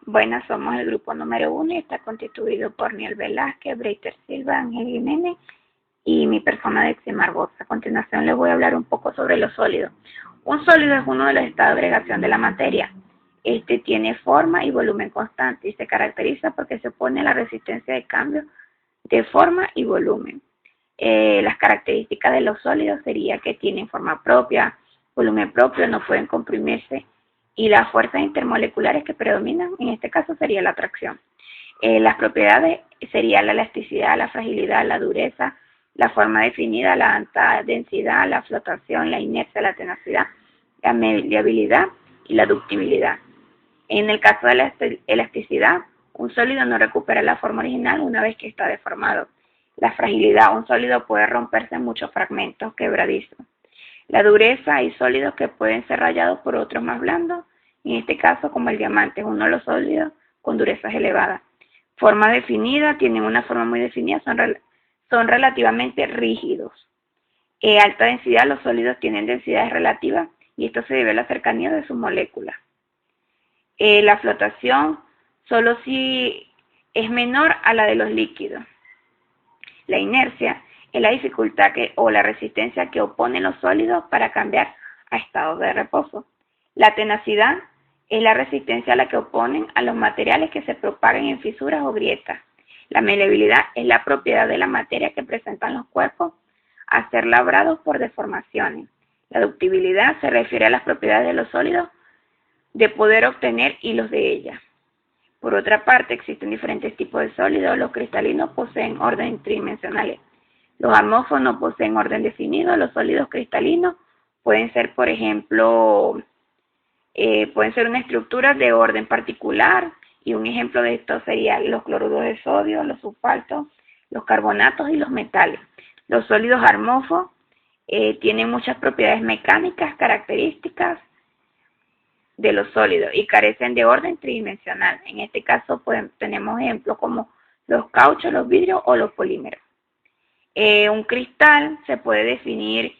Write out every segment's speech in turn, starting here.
Buenas, somos el grupo número 1 y está constituido por Niel Velázquez, Breiter Silva, Ángel Jiménez y mi persona de Eximar Box. A continuación les voy a hablar un poco sobre los sólidos. Un sólido es uno de los estados de agregación de la materia. Este tiene forma y volumen constante y se caracteriza porque se opone a la resistencia de cambio de forma y volumen. Las características de los sólidos sería que tienen forma propia, volumen propio, no pueden comprimirse y las fuerzas intermoleculares que predominan, en este caso sería la atracción. Las propiedades serían la elasticidad, la fragilidad, la dureza, la forma definida, la alta densidad, la flotación, la inercia, la tenacidad, la maleabilidad y la ductibilidad. En el caso de la elasticidad, un sólido no recupera la forma original una vez que está deformado. La fragilidad, un sólido puede romperse en muchos fragmentos quebradizos. La dureza, hay sólidos que pueden ser rayados por otros más blandos, en este caso como el diamante, es uno de los sólidos con durezas elevadas. Forma definida, tienen una forma muy definida, son relativamente rígidos. Alta densidad, los sólidos tienen densidades relativas y esto se debe a la cercanía de sus moléculas. La flotación, solo si es menor a la de los líquidos. La inercia es la dificultad o la resistencia que oponen los sólidos para cambiar a estados de reposo. La tenacidad es la resistencia a la que oponen a los materiales que se propagan en fisuras o grietas. La maleabilidad es la propiedad de la materia que presentan los cuerpos a ser labrados por deformaciones. La ductibilidad se refiere a las propiedades de los sólidos de poder obtener hilos de ellas. Por otra parte, existen diferentes tipos de sólidos. Los cristalinos poseen orden tridimensionales. Los amorfos no poseen orden definido. Los sólidos cristalinos pueden ser, por ejemplo, pueden ser una estructura de orden particular, y un ejemplo de esto serían los cloruros de sodio, los sulfatos, los carbonatos y los metales. Los sólidos amorfos tienen muchas propiedades mecánicas, características de los sólidos y carecen de orden tridimensional. En este caso tenemos ejemplos como los cauchos, los vidrios o los polímeros. Un cristal se puede definir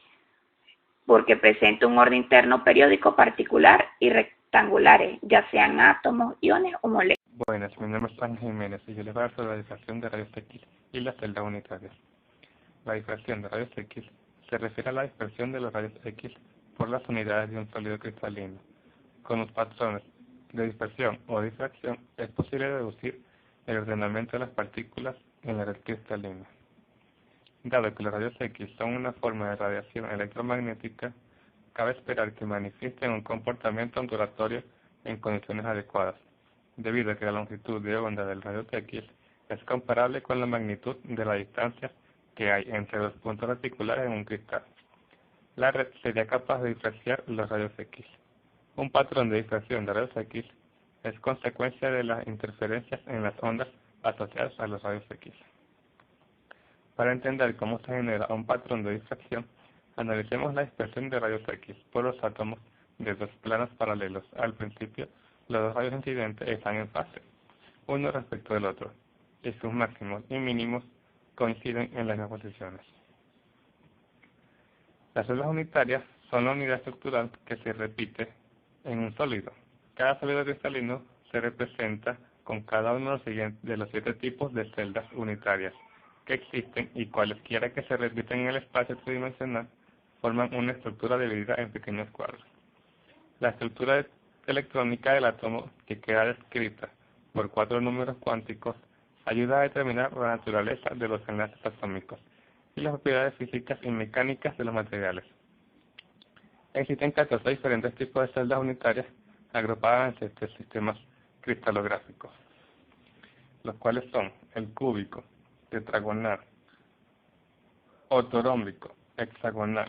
porque presenta un orden interno periódico particular y rectangulares, ya sean átomos, iones o moléculas. Buenas, mi nombre es Ángel Jiménez y yo les voy a hablar sobre la difracción de rayos X y las celdas unitarias. La difracción de rayos X se refiere a la dispersión de los rayos X por las unidades de un sólido cristalino. Con los patrones de dispersión o difracción es posible deducir el ordenamiento de las partículas en la red cristalina. Dado que los rayos X son una forma de radiación electromagnética, cabe esperar que manifiesten un comportamiento ondulatorio en condiciones adecuadas, debido a que la longitud de onda del rayo X es comparable con la magnitud de la distancia que hay entre los puntos reticulares en un cristal. La red sería capaz de diferenciar los rayos X. Un patrón de difracción de rayos X es consecuencia de las interferencias en las ondas asociadas a los rayos X. Para entender cómo se genera un patrón de difracción, analicemos la dispersión de rayos X por los átomos de dos planos paralelos. Al principio, los dos rayos incidentes están en fase, uno respecto del otro, y sus máximos y mínimos coinciden en las mismas posiciones. Las celdas unitarias son la unidad estructural que se repite en un sólido. Cada sólido cristalino se representa con cada uno de los 7 tipos de celdas unitarias que existen, y cualesquiera que se repiten en el espacio tridimensional forman una estructura dividida en pequeños cuadros. La estructura electrónica del átomo, que queda descrita por 4 números cuánticos, ayuda a determinar la naturaleza de los enlaces atómicos y las propiedades físicas y mecánicas de los materiales. Existen 14 diferentes tipos de celdas unitarias agrupadas en 7 sistemas cristalográficos, los cuales son el cúbico, tetragonal, ortorómbico, hexagonal,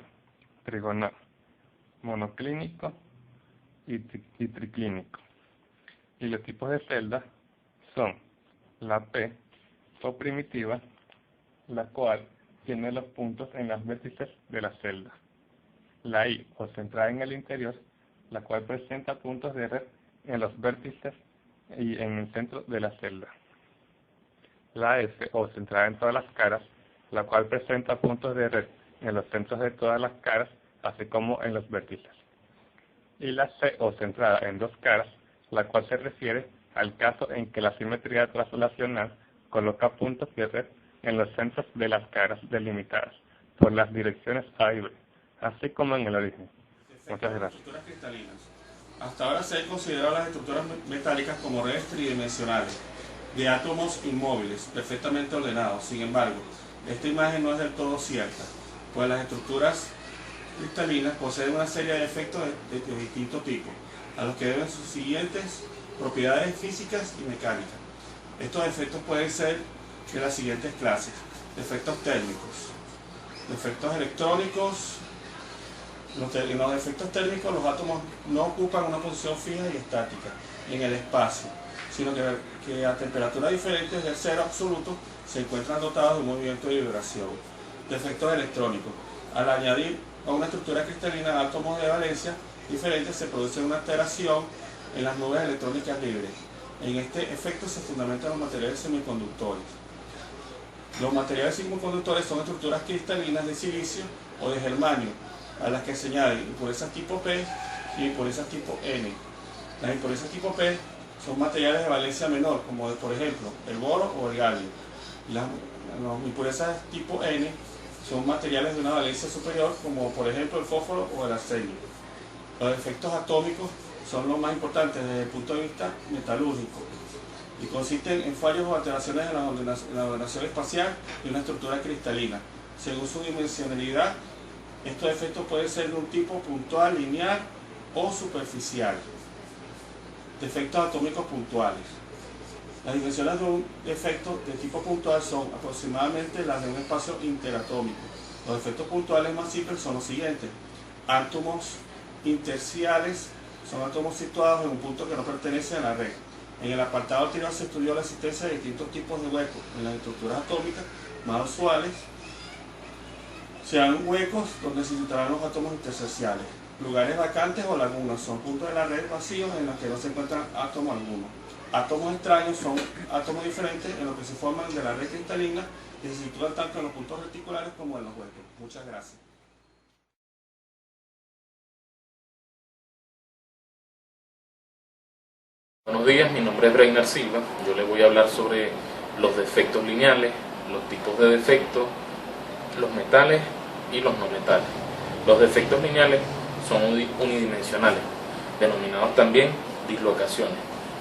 trigonal, monoclínico y triclínico. Y los tipos de celdas son la P o primitiva, la cual tiene los puntos en las vértices de la celda; la I o centrada en el interior, la cual presenta puntos de red en los vértices y en el centro de la celda; la S o centrada en todas las caras, la cual presenta puntos de red en los centros de todas las caras, así como en los vértices; y la C o centrada en dos caras, la cual se refiere al caso en que la simetría translacional coloca puntos cierres en los centros de las caras delimitadas por las direcciones A y B, así como en el origen. Muchas gracias. Estructuras cristalinas. Hasta ahora se han considerado las estructuras metálicas como redes tridimensionales de átomos inmóviles, perfectamente ordenados. Sin embargo, esta imagen no es del todo cierta, pues las estructuras cristalinas poseen una serie de efectos de distinto tipo, a los que deben sus siguientes propiedades físicas y mecánicas. Estos efectos pueden ser de las siguientes clases: efectos térmicos, efectos electrónicos. En los efectos térmicos, los átomos no ocupan una posición fija y estática en el espacio, sino que a temperaturas diferentes del cero absoluto se encuentran dotados de un movimiento de vibración. De efectos electrónicos: al añadir a una estructura cristalina átomos de valencia diferentes, se produce una alteración en las nubes electrónicas libres. En este efecto se fundamentan los materiales semiconductores. Los materiales semiconductores son estructuras cristalinas de silicio o de germanio, a las que se añaden impurezas tipo P y impurezas tipo N. Las impurezas tipo P son materiales de valencia menor, como por ejemplo el boro o el galio. Las impurezas tipo N son materiales de una valencia superior, como por ejemplo el fósforo o el arsenio. Los efectos atómicos son los más importantes desde el punto de vista metalúrgico y consisten en fallos o alteraciones en la ordenación espacial de una estructura cristalina. Según su dimensionalidad, estos efectos pueden ser de un tipo puntual, lineal o superficial. Defectos atómicos puntuales. Las dimensiones de un efecto de tipo puntual son aproximadamente las de un espacio interatómico. Los efectos puntuales más simples son los siguientes: átomos interciales son átomos situados en un punto que no pertenece a la red. En el apartado anterior se estudió la existencia de distintos tipos de huecos. En las estructuras atómicas más usuales sean huecos donde se situarán los átomos intersticiales. Lugares vacantes o lagunas son puntos de la red vacíos en los que no se encuentran átomos alguno. Átomos extraños son átomos diferentes en los que se forman de la red cristalina y se sitúan tanto en los puntos reticulares como en los huecos. Muchas gracias. Buenos días, mi nombre es Breiner Silva. Yo les voy a hablar sobre los defectos lineales, los tipos de defectos, los metales y los no metales. Los defectos lineales son unidimensionales, denominados también dislocaciones.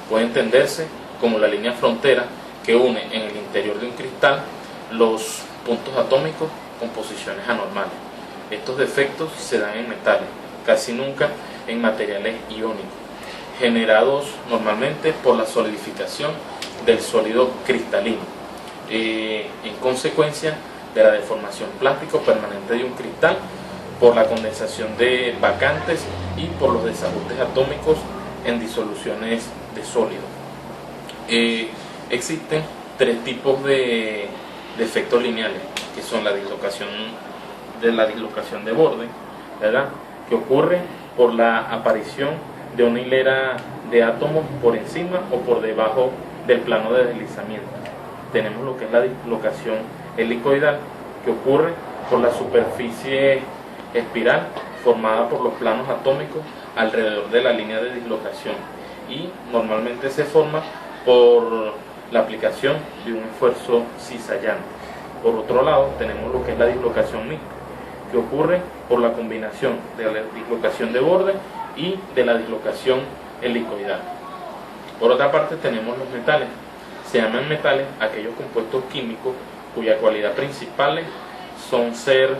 Puede entenderse como la línea frontera que une en el interior de un cristal los puntos atómicos con posiciones anormales. Estos defectos se dan en metales, casi nunca en materiales iónicos, generados normalmente por la solidificación del sólido cristalino, en consecuencia de la deformación plástico permanente de un cristal, por la condensación de vacantes y por los desajustes atómicos en disoluciones de sólido. Existen tres tipos de efectos lineales, que son la dislocación de borde, ¿verdad?, que ocurre por la aparición de una hilera de átomos por encima o por debajo del plano de deslizamiento. Tenemos lo que es la dislocación helicoidal, que ocurre por la superficie espiral formada por los planos atómicos alrededor de la línea de dislocación, y normalmente se forma por la aplicación de un esfuerzo cizallante. Por otro lado, tenemos lo que es la dislocación mixta, que ocurre por la combinación de la dislocación de borde y de la dislocación helicoidal. Por otra parte, tenemos los metales. Se llaman metales aquellos compuestos químicos cuya cualidad principal son ser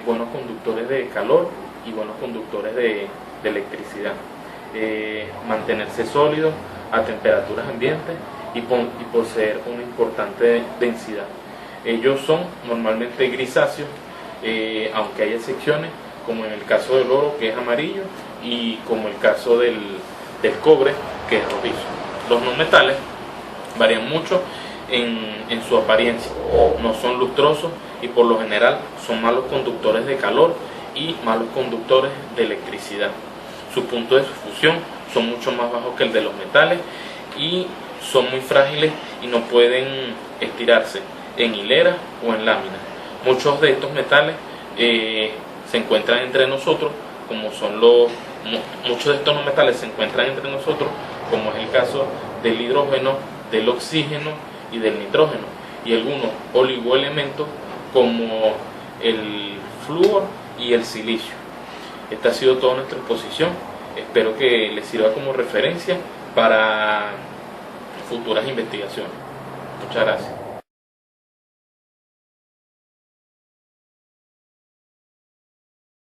buenos conductores de calor y buenos conductores de electricidad, mantenerse sólidos a temperaturas ambientes y poseer una importante densidad. Ellos son normalmente grisáceos, aunque hay excepciones, como en el caso del oro, que es amarillo, y como el caso del cobre, que es rojizo. Los no metales varían mucho en su apariencia, no son lustrosos y por lo general son malos conductores de calor y malos conductores de electricidad. Su punto de fusión son mucho más bajos que el de los metales y son muy frágiles y no pueden estirarse en hileras o en láminas. Muchos de estos metales se encuentran entre nosotros, muchos de estos no metales se encuentran entre nosotros, como es el caso del hidrógeno, del oxígeno y del nitrógeno, y algunos oligoelementos como el flúor y el silicio. Esta ha sido toda nuestra exposición. Espero que les sirva como referencia para futuras investigaciones. Muchas gracias.